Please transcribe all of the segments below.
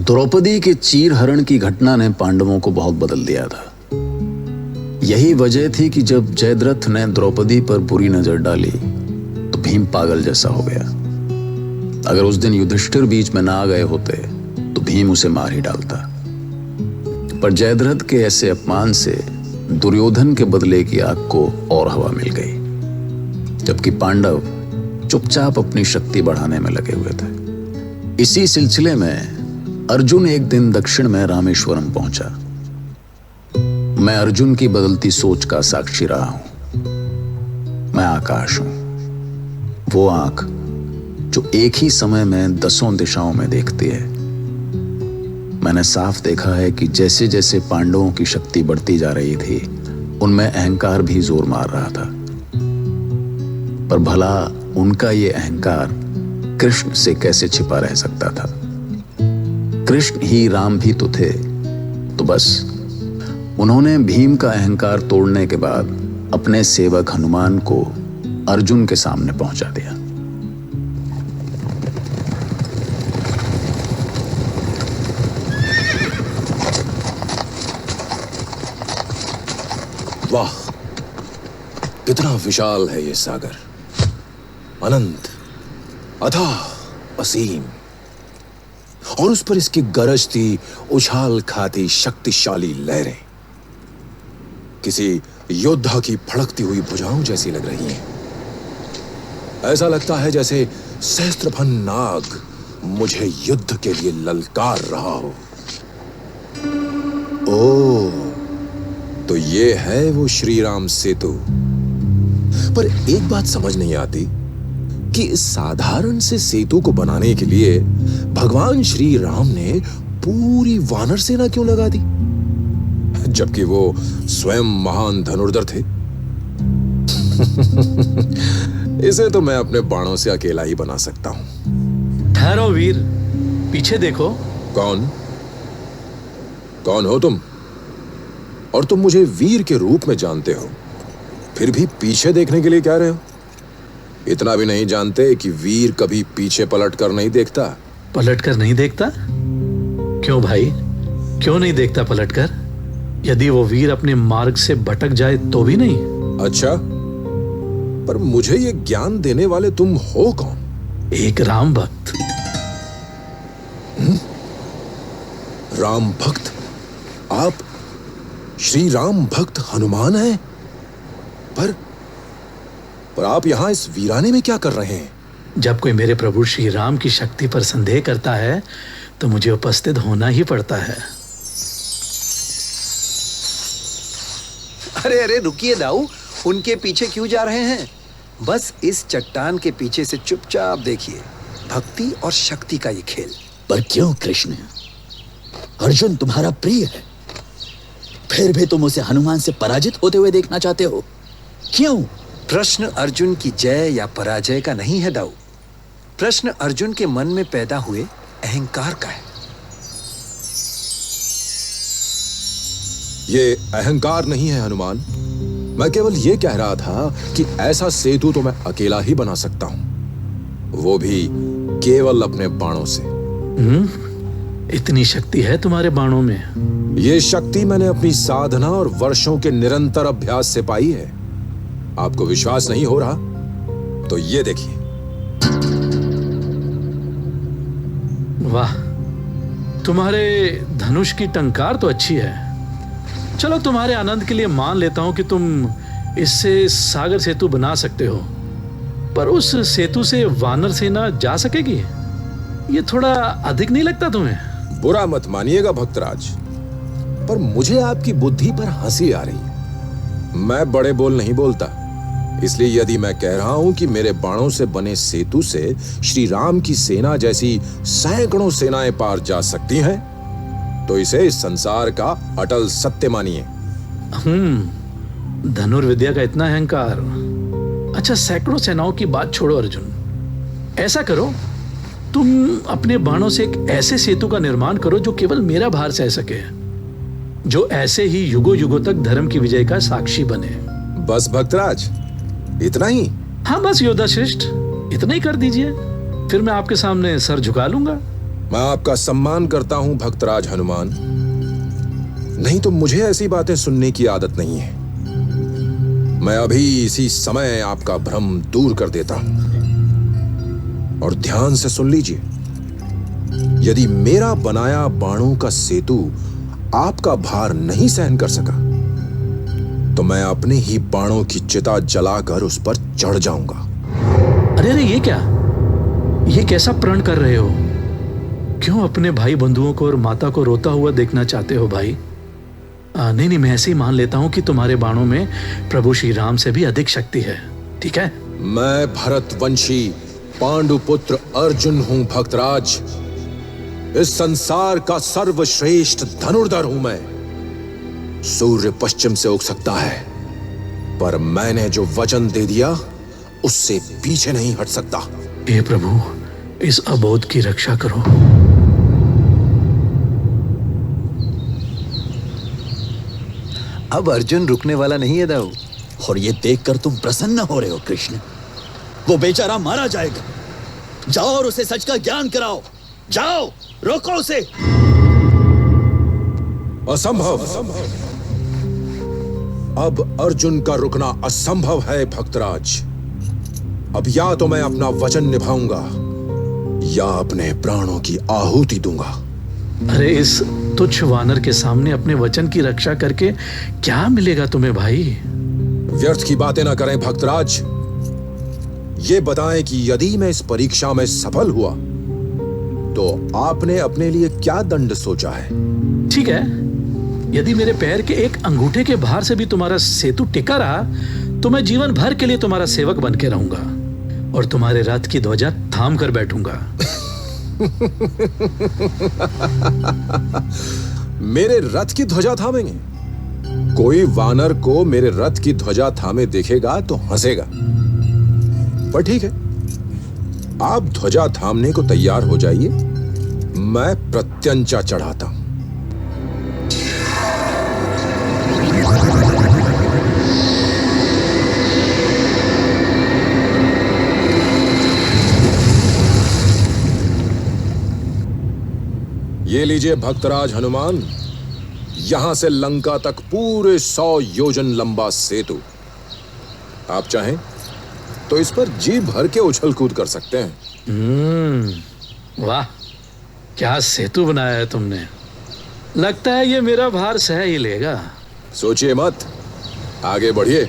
द्रौपदी के चीरहरण की घटना ने पांडवों को बहुत बदल दिया था। यही वजह थी कि जब जयद्रथ ने द्रौपदी पर बुरी नजर डाली तो भीम पागल जैसा हो गया। अगर उस दिन युधिष्ठिर बीच में ना आ गए होते तो भीम उसे मार ही डालता। पर जयद्रथ के ऐसे अपमान से दुर्योधन के बदले की आग को और हवा मिल गई, जबकि पांडव चुपचाप अपनी शक्ति बढ़ाने में लगे हुए थे। इसी सिलसिले में अर्जुन एक दिन दक्षिण में रामेश्वरम पहुंचा। मैं अर्जुन की बदलती सोच का साक्षी रहा हूं। मैं आकाश हूं, वो आंख जो एक ही समय में 10 दिशाओं में देखती है। मैंने साफ देखा है कि जैसे जैसे पांडवों की शक्ति बढ़ती जा रही थी, उनमें अहंकार भी जोर मार रहा था। पर भला उनका ये अहंकार कृष्ण से कैसे छिपा रह सकता था? कृष्ण ही राम भी तो थे। तो बस उन्होंने भीम का अहंकार तोड़ने के बाद अपने सेवक हनुमान को अर्जुन के सामने पहुंचा दिया। वाह, कितना विशाल है ये सागर, अनंत, अथाह, असीम, और उस पर इसकी गरजती, उछाल खाती शक्तिशाली लहरें किसी योद्धा की फड़कती हुई भुजाओं जैसी लग रही हैं। ऐसा लगता है जैसे सहस्त्रफन नाग मुझे युद्ध के लिए ललकार रहा हो। ओह, तो ये है वो श्री राम सेतु। पर एक बात समझ नहीं आती कि इस साधारण से सेतु को बनाने के लिए भगवान श्री राम ने पूरी वानर सेना क्यों लगा दी, जबकि वो स्वयं महान धनुर्धर थे। इसे तो मैं अपने बाणों से अकेला ही बना सकता हूं। ठहरो वीर, पीछे देखो। कौन कौन हो तुम? और तुम मुझे वीर के रूप में जानते हो, फिर भी पीछे देखने के लिए कह रहे हो? इतना भी नहीं जानते कि वीर कभी पीछे पलट कर नहीं देखता? पलट कर नहीं देखता? क्यों भाई, क्यों नहीं देखता पलट कर? यदि वो वीर अपने मार्ग से भटक जाए तो भी नहीं? अच्छा, पर मुझे ये ज्ञान देने वाले तुम हो कौन? एक राम भक्त। राम भक्त? आप श्री राम भक्त हनुमान हैं? पर आप यहां इस वीराने में क्या कर रहे हैं? जब कोई मेरे प्रभु श्री राम की शक्ति पर संदेह करता है तो मुझे उपस्थित होना ही पड़ता है। अरे अरे रुकिए दाऊ, उनके पीछे क्यों जा रहे हैं? बस इस चट्टान के पीछे से चुपचाप देखिए भक्ति और शक्ति का ये खेल। पर क्यों कृष्ण? अर्जुन तुम्हारा प्रिय है, फिर भी तुम उसे हनुमान से पराजित होते हुए देखना चाहते हो, क्यों? प्रश्न अर्जुन की जय या पराजय का नहीं है दाऊ, प्रश्न अर्जुन के मन में पैदा हुए अहंकार का है। ये अहंकार नहीं है हनुमान, मैं केवल ये कह रहा था कि ऐसा सेतु तो मैं अकेला ही बना सकता हूं, वो भी केवल अपने बाणों से। इतनी शक्ति है तुम्हारे बाणों में? ये शक्ति मैंने अपनी साधना और वर्षों के निरंतर अभ्यास से पाई है। आपको विश्वास नहीं हो रहा तो ये देखिए। वाह, तुम्हारे धनुष की टंकार तो अच्छी है। चलो, तुम्हारे आनंद के लिए मान लेता हूं कि तुम इससे सागर सेतु बना सकते हो, पर उस सेतु से वानर सेना जा सकेगी? ये थोड़ा अधिक नहीं लगता तुम्हें? बुरा मत मानिएगा भक्तराज, पर मुझे आपकी बुद्धि पर हंसी आ रही है। मैं बड़े बोल नहीं बोलता, इसलिए यदि मैं कह रहा हूं कि मेरे बाणों से बने सेतु से श्री राम की सेना जैसी सैकड़ों सेनाएं पार जा सकती हैं, तो इसे इस संसार का अटल सत्य मानिए। धनुर्विद्या का इतना अहंकार। अच्छा, सैकड़ों सेनाओं की बात छोड़ो अर्जुन, ऐसा करो, तुम अपने बाणों से एक ऐसे सेतु का निर्माण करो जो केवल मेरा भार सह सके, जो ऐसे ही युगों युगों तक धर्म की विजय का साक्षी बने। बस भक्तराज, इतना ही? हाँ बस योद्धा श्रेष्ठ, इतना ही कर दीजिए, फिर मैं आपके सामने सर झुका लूंगा। मैं आपका सम्मान करता हूं भक्तराज हनुमान, नहीं तो मुझे ऐसी बातें सुनने की आदत नहीं है। मैं अभी इसी समय आपका भ्रम दूर कर देता हूं। और ध्यान से सुन लीजिए, यदि मेरा बनाया बाणों का सेतु आपका भार नहीं सहन कर सका तो मैं अपने ही बाणों की चिता जलाकर उस पर चढ़ जाऊंगा। अरे अरे, ये क्या, ये कैसा प्रण कर रहे हो? क्यों अपने भाई बंधुओं को और माता को रोता हुआ देखना चाहते हो भाई? नहीं नहीं, मैं ऐसे ही मान लेता हूं कि तुम्हारे बाणों में प्रभु श्री राम से भी अधिक शक्ति है। ठीक है, मैं भरतवंशी पांडुपुत्र अर्जुन हूं भक्तराज। इस संसार का सर्वश्रेष्ठ धनुर्धर हूं मैं। सूर्य पश्चिम से उग सकता है, पर मैंने जो वचन दे दिया उससे पीछे नहीं हट सकता। हे प्रभु, इस अबोध की रक्षा करो। अब अर्जुन रुकने वाला नहीं है दाऊ। और ये देखकर तुम प्रसन्न हो रहे हो कृष्ण? वो बेचारा मारा जाएगा। जाओ और उसे सच का ज्ञान कराओ। जाओ, रोको उसे। असंभव। अब अर्जुन का रुकना असंभव है भक्तराज। अब या तो मैं अपना वचन निभाऊंगा या अपने प्राणों की आहुति दूंगा। अरे इस तुच्छ वानर के सामने अपने वचन की रक्षा करके क्या मिलेगा तुम्हें भाई? व्यर्थ की बातें ना करें भक्तराज। ये बताएं कि यदि मैं इस परीक्षा में सफल हुआ तो आपने अपने लिए क्या दंड सोचा है? ठीक है, यदि मेरे पैर के एक अंगूठे के भार से भी तुम्हारा सेतु टिका रहा तो मैं जीवन भर के लिए तुम्हारा सेवक बन के रहूंगा और तुम्हारे रथ की ध्वजा थाम कर बैठूंगा। मेरे रथ की ध्वजा थामेंगे? कोई वानर को मेरे रथ की ध्वजा थामे देखेगा तो हंसेगा। पर ठीक है, आप ध्वजा थामने को तैयार हो जाइए, मैं प्रत्यंचा चढ़ाता हूं। ये लीजिए भक्तराज हनुमान, यहां से लंका तक पूरे 100 योजन लंबा सेतु। आप चाहें तो इस पर जी भर के उछल कूद कर सकते हैं। वाह, क्या सेतु बनाया है तुमने। लगता है ये मेरा भार सह ही लेगा। सोचिए मत, आगे बढ़िए।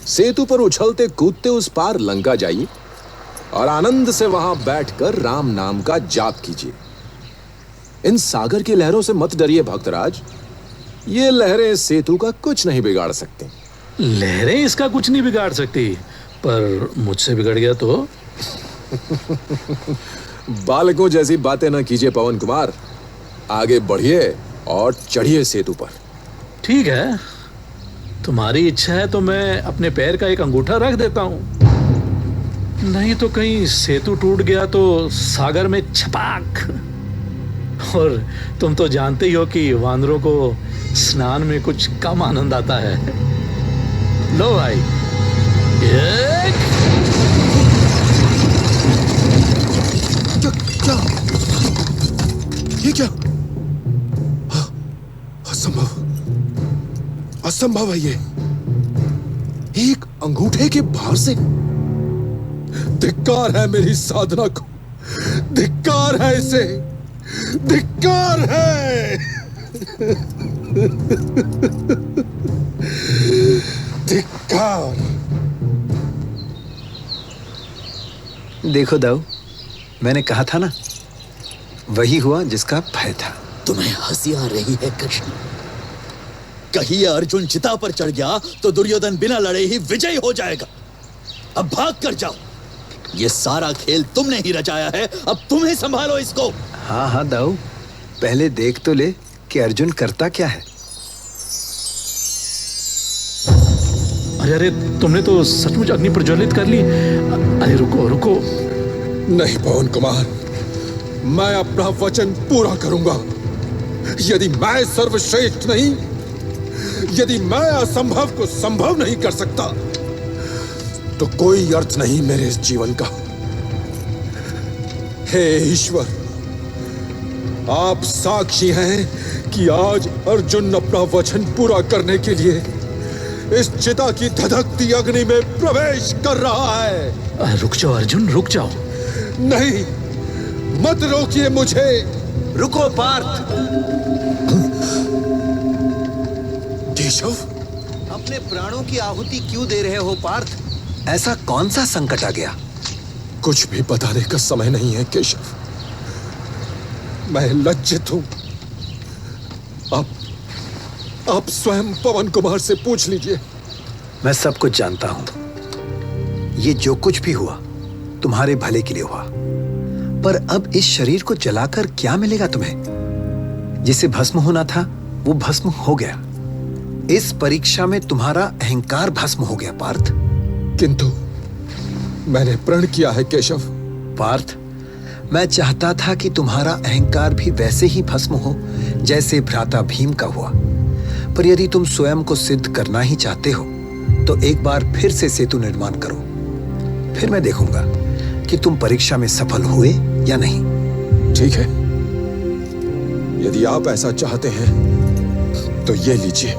सेतु पर उछलते कूदते उस पार लंका जाइए और आनंद से वहां बैठकर राम नाम का जाप कीजिए। इन सागर की लहरों से मत डरिए भक्तराज, ये लहरें सेतु का कुछ नहीं बिगाड़ सकती। लहरें इसका कुछ नहीं बिगाड़ सकती, पर मुझसे बिगड़ गया तो? बालकों जैसी बातें ना कीजिए पवन कुमार, आगे बढ़िए और चढ़िए सेतु पर। ठीक है, तुम्हारी इच्छा है तो मैं अपने पैर का एक अंगूठा रख देता हूं। नहीं तो कहीं सेतु टूट गया तो सागर में छपाक। और तुम तो जानते ही हो कि वानरों को स्नान में कुछ कम आनंद आता है। लो भाई, क्या? ये क्या? असंभव, असंभव है ये। एक अंगूठे के भार से। धिक्कार है मेरी साधना को, धिक्कार है इसे, धिक्कार है। धिक्कार। देखो दाऊ, मैंने कहा था ना, वही हुआ जिसका भय था। तुम्हें हंसी आ रही है कृष्ण? कहीं ये अर्जुन चिता पर चढ़ गया तो दुर्योधन बिना लड़े ही विजयी हो जाएगा। अब भाग कर जाओ। ये सारा खेल तुमने ही रचाया है, अब तुम ही संभालो इसको। हाँ हाँ दाऊ, पहले देख तो ले कि अर्जुन करता क्या है। अरे अरे, तुमने तो सचमुच अग्नि प्रज्वलित कर ली। अरे रुको रुको। नहीं पवन कुमार, मैं अपना वचन पूरा करूंगा। यदि मैं सर्वश्रेष्ठ नहीं, यदि मैं असंभव को संभव नहीं कर सकता तो कोई अर्थ नहीं मेरे इस जीवन का। हे ईश्वर, आप साक्षी हैं कि आज अर्जुन अपना वचन पूरा करने के लिए इस चिता की धधकती अग्नि में प्रवेश कर रहा है। रुक जाओ अर्जुन, रुक जाओ। नहीं, मत रोकिए मुझे। रुको पार्थ। केशव, अपने प्राणों की आहुति क्यों दे रहे हो पार्थ? ऐसा कौन सा संकट आ गया? कुछ भी बताने का समय नहीं है केशव। मैं लज्जित हूं। आप स्वयं पवन कुमार से पूछ लीजिए। मैं सब कुछ जानता हूं। ये जो कुछ भी हुआ तुम्हारे भले के लिए हुआ, पर अब इस शरीर को जलाकर क्या मिलेगा तुम्हें? जिसे भस्म होना था वो भस्म हो गया। इस परीक्षा में तुम्हारा अहंकार भस्म हो गया पार्थ। किंतु मैंने प्रण किया है केशव। पार्थ, मैं चाहता था कि तुम्हारा अहंकार भी वैसे ही भस्म हो जैसे भ्राता भीम का हुआ, पर यदि तुम स्वयं को सिद्ध करना ही चाहते हो तो एक बार फिर से सेतु निर्माण करो। फिर मैं देखूंगा कि तुम परीक्षा में सफल हुए या नहीं। ठीक है, यदि आप ऐसा चाहते हैं तो ये लीजिए।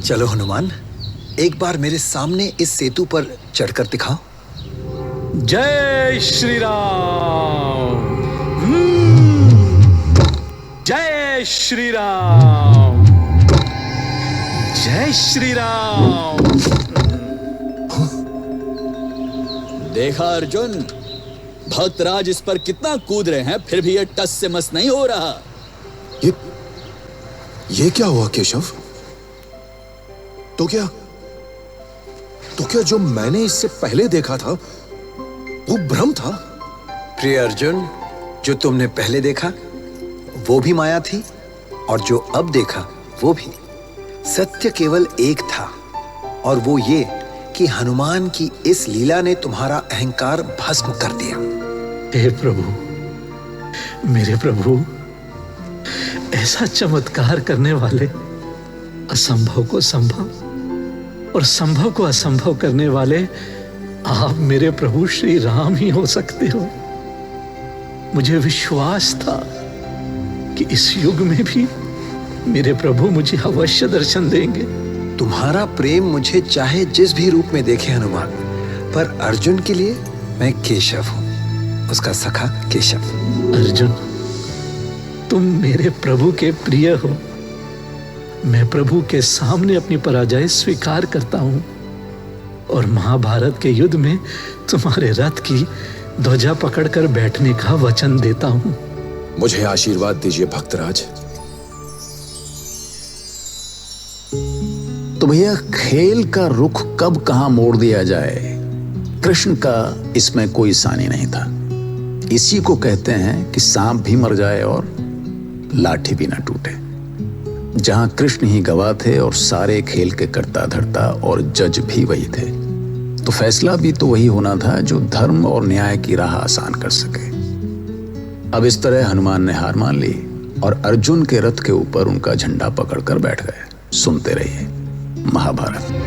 चलो हनुमान, एक बार मेरे सामने इस सेतु पर चढ़कर दिखाओ। जय श्री राम। जय श्री राम। जय श्री राम। देखा अर्जुन, भक्तराज इस पर कितना कूद रहे हैं, फिर भी ये टस से मस नहीं हो रहा। ये क्या हुआ केशव? तो क्या जो मैंने इससे पहले देखा था वो भ्रम था? प्रिय अर्जुन, जो तुमने पहले देखा वो भी माया थी, और जो अब देखा वो भी। सत्य केवल एक था, और वो ये कि हनुमान की इस लीला ने तुम्हारा अहंकार भस्म कर दिया। हे प्रभु, मेरे प्रभु, ऐसा चमत्कार करने वाले, असंभव को संभव और संभव को असंभव करने वाले आप मेरे प्रभु श्री राम ही हो सकते हो। मुझे विश्वास था कि इस युग में भी मेरे प्रभु मुझे अवश्य दर्शन देंगे। तुम्हारा प्रेम मुझे चाहे जिस भी रूप में देखे हनुमान, पर अर्जुन के लिए मैं केशव हूं, उसका सखा केशव। अर्जुन, तुम मेरे प्रभु के प्रिय हो। मैं प्रभु के सामने अपनी पराजय स्वीकार करता हूं और महाभारत के युद्ध में तुम्हारे रथ की ध्वजा पकड़कर बैठने का वचन देता हूं। मुझे आशीर्वाद दीजिए भक्तराज। तो भैया, खेल का रुख कब कहां मोड़ दिया जाए, कृष्ण का इसमें कोई सानी नहीं था। इसी को कहते हैं कि सांप भी मर जाए और लाठी भी ना टूटे। जहां कृष्ण ही गवाह थे और सारे खेल के कर्ता धर्ता और जज भी वही थे, तो फैसला भी तो वही होना था जो धर्म और न्याय की राह आसान कर सके। अब इस तरह हनुमान ने हार मान ली और अर्जुन के रथ के ऊपर उनका झंडा पकड़कर बैठ गए। सुनते रहिए महाभारत।